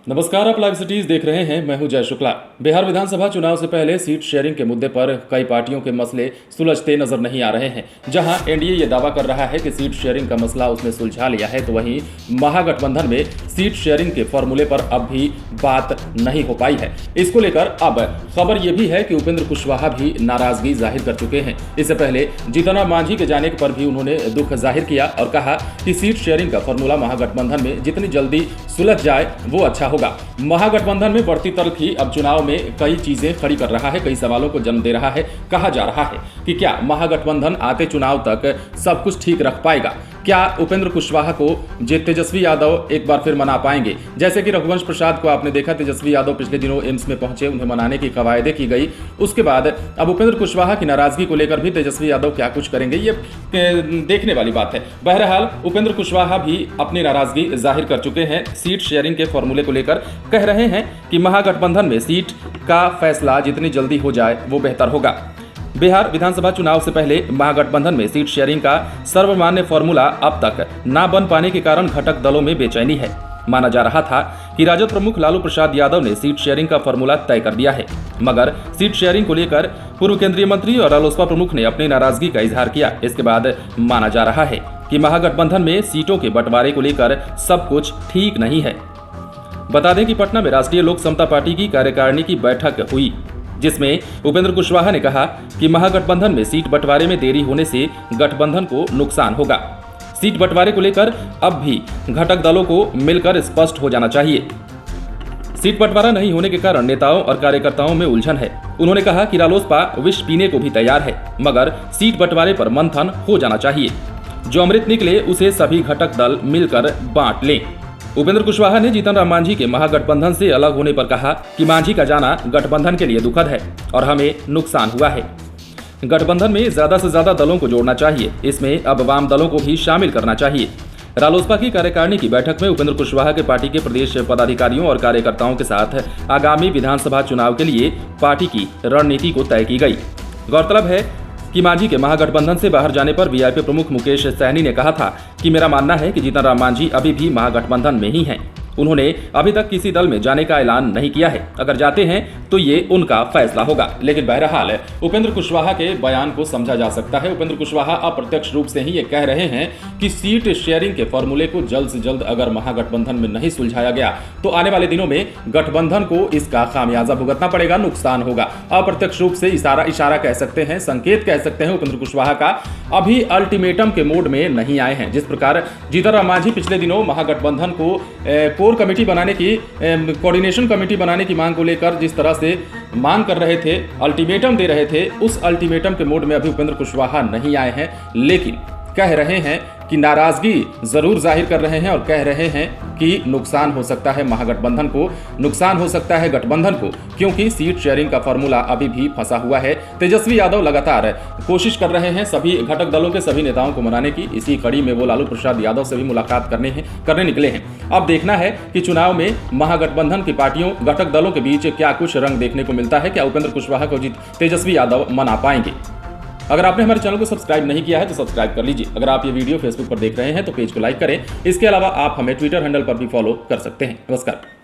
नमस्कार, आप live cities देख रहे हैं। मैं हूं जय शुक्ला। बिहार विधानसभा चुनाव से पहले सीट शेयरिंग के मुद्दे पर कई पार्टियों के मसले सुलझते नजर नहीं आ रहे हैं। जहां एनडीए ये दावा कर रहा है कि सीट शेयरिंग का मसला उसने सुलझा लिया है, तो वहीं महागठबंधन में सीट शेयरिंग के फॉर्मूले पर अब भी बात नहीं हो पाई है। इसको लेकर अब खबर यह भी है कि उपेंद्र कुशवाहा भी नाराजगी जाहिर कर चुके हैं। इससे पहले जीतन राम मांझी के जाने पर भी उन्होंने दुख जाहिर किया और कहा कि सीट शेयरिंग का फॉर्मूला महागठबंधन में जितनी जल्दी सुलझ जाए वो अच्छा होगा। महागठबंधन में बढ़ती तल्खी अब चुनाव में कई चीजें खड़ी कर रहा है, कई सवालों को जन्म दे रहा है। कहा जा रहा है कि क्या महागठबंधन आते चुनाव तक सब कुछ ठीक रख पाएगा? क्या उपेंद्र कुशवाहा को तेजस्वी यादव एक बार फिर मना पाएंगे? जैसे कि रघुवंश प्रसाद को आपने देखा, तेजस्वी यादव पिछले दिनों एम्स में पहुंचे, उन्हें मनाने की कवायदे की गई। उसके बाद अब उपेंद्र कुशवाहा की नाराजगी को लेकर भी तेजस्वी यादव क्या कुछ करेंगे, ये देखने वाली बात है। बहरहाल उपेंद्र कुशवाहा भी अपनी नाराजगी जाहिर कर चुके हैं सीट शेयरिंग के फॉर्मूले को लेकर। कह रहे हैं कि महागठबंधन में सीट का फैसला जितनी जल्दी हो जाए वो बेहतर होगा। बिहार विधानसभा चुनाव से पहले महागठबंधन में सीट शेयरिंग का सर्वमान्य फॉर्मूला अब तक ना बन पाने के कारण घटक दलों में बेचैनी है। माना जा रहा था कि राजद प्रमुख लालू प्रसाद यादव ने सीट शेयरिंग का फॉर्मूला तय कर दिया है, मगर सीट शेयरिंग को लेकर पूर्व केंद्रीय मंत्री और रालोसपा प्रमुख ने अपनी नाराजगी का इजहार किया। इसके बाद माना जा रहा है कि महागठबंधन में सीटों के बंटवारे को लेकर सब कुछ ठीक नहीं है। बता दें कि पटना में राष्ट्रीय लोक समता पार्टी की कार्यकारिणी की बैठक हुई, जिसमें उपेंद्र कुशवाहा ने कहा कि महागठबंधन में सीट बंटवारे में देरी होने से गठबंधन को नुकसान होगा। सीट बंटवारे को लेकर अब भी घटक दलों को मिलकर स्पष्ट हो जाना चाहिए। सीट बंटवारा नहीं होने के कारण नेताओं और कार्यकर्ताओं में उलझन है। उन्होंने कहा कि रालोसपा विष पीने को भी तैयार है, मगर सीट बंटवारे पर मंथन हो जाना चाहिए। जो अमृत निकले उसे सभी घटक दल मिलकर बांट लें। उपेंद्र कुशवाहा ने जीतन राम मांझी के महागठबंधन से अलग होने पर कहा कि मांझी का जाना गठबंधन के लिए दुखद है और हमें नुकसान हुआ है। गठबंधन में ज्यादा से ज्यादा दलों को जोड़ना चाहिए, इसमें अब वाम दलों को भी शामिल करना चाहिए। रालोसपा की कार्यकारिणी की बैठक में उपेंद्र कुशवाहा के पार्टी के प्रदेश पदाधिकारियों और कार्यकर्ताओं के साथ आगामी विधानसभा चुनाव के लिए पार्टी की रणनीति को तय की गई। गौरतलब है कि मांझी के महागठबंधन से बाहर जाने पर वीआईपी प्रमुख मुकेश सहनी ने कहा था कि मेरा मानना है कि जीतन राम मांझी अभी भी महागठबंधन में ही हैं। उन्होंने अभी तक किसी दल में जाने का ऐलान नहीं किया है। अगर जाते हैं तो ये उनका फैसला होगा। लेकिन बहरहाल उपेंद्र कुशवाहा के बयान को समझा जा सकता है। उपेंद्र कुशवाहा अप्रत्यक्ष रूप से ही ये कह रहे हैं कि सीट शेयरिंग के फॉर्मूले को जल्द से जल्द अगर महागठबंधन में नहीं सुलझाया गया तो आने वाले दिनों में गठबंधन को इसका खामियाजा भुगतना पड़ेगा, नुकसान होगा। अप्रत्यक्ष रूप से इशारा कह सकते हैं, संकेत कह सकते हैं। उपेंद्र कुशवाहा का अभी अल्टीमेटम के मोड में नहीं आए हैं। जिस प्रकार जीतन राम मांझी पिछले दिनों महागठबंधन को कोर कमेटी बनाने की, कोऑर्डिनेशन कमेटी बनाने की मांग को लेकर जिस तरह से मांग कर रहे थे, अल्टीमेटम दे रहे थे, उस अल्टीमेटम के मोड में अभी उपेंद्र कुशवाहा नहीं आए हैं। लेकिन कह रहे हैं कि नाराजगी जरूर जाहिर कर रहे हैं और कह रहे हैं कि नुकसान हो सकता है महागठबंधन को, नुकसान हो सकता है गठबंधन को, क्योंकि सीट शेयरिंग का फॉर्मूला अभी भी फंसा हुआ है। तेजस्वी यादव लगातार कोशिश कर रहे हैं सभी घटक दलों के सभी नेताओं को मनाने की। इसी कड़ी में वो लालू प्रसाद यादव से भी मुलाकात करने निकले हैं। अब देखना है कि चुनाव में महागठबंधन की पार्टियों, घटक दलों के बीच क्या कुछ रंग देखने को मिलता है। क्या उपेंद्र कुशवाहा को तेजस्वी यादव मना पाएंगे? अगर आपने हमारे चैनल को सब्सक्राइब नहीं किया है तो सब्सक्राइब कर लीजिए। अगर आप ये वीडियो फेसबुक पर देख रहे हैं तो पेज को लाइक करें। इसके अलावा आप हमें ट्विटर हैंडल पर भी फॉलो कर सकते हैं। नमस्कार।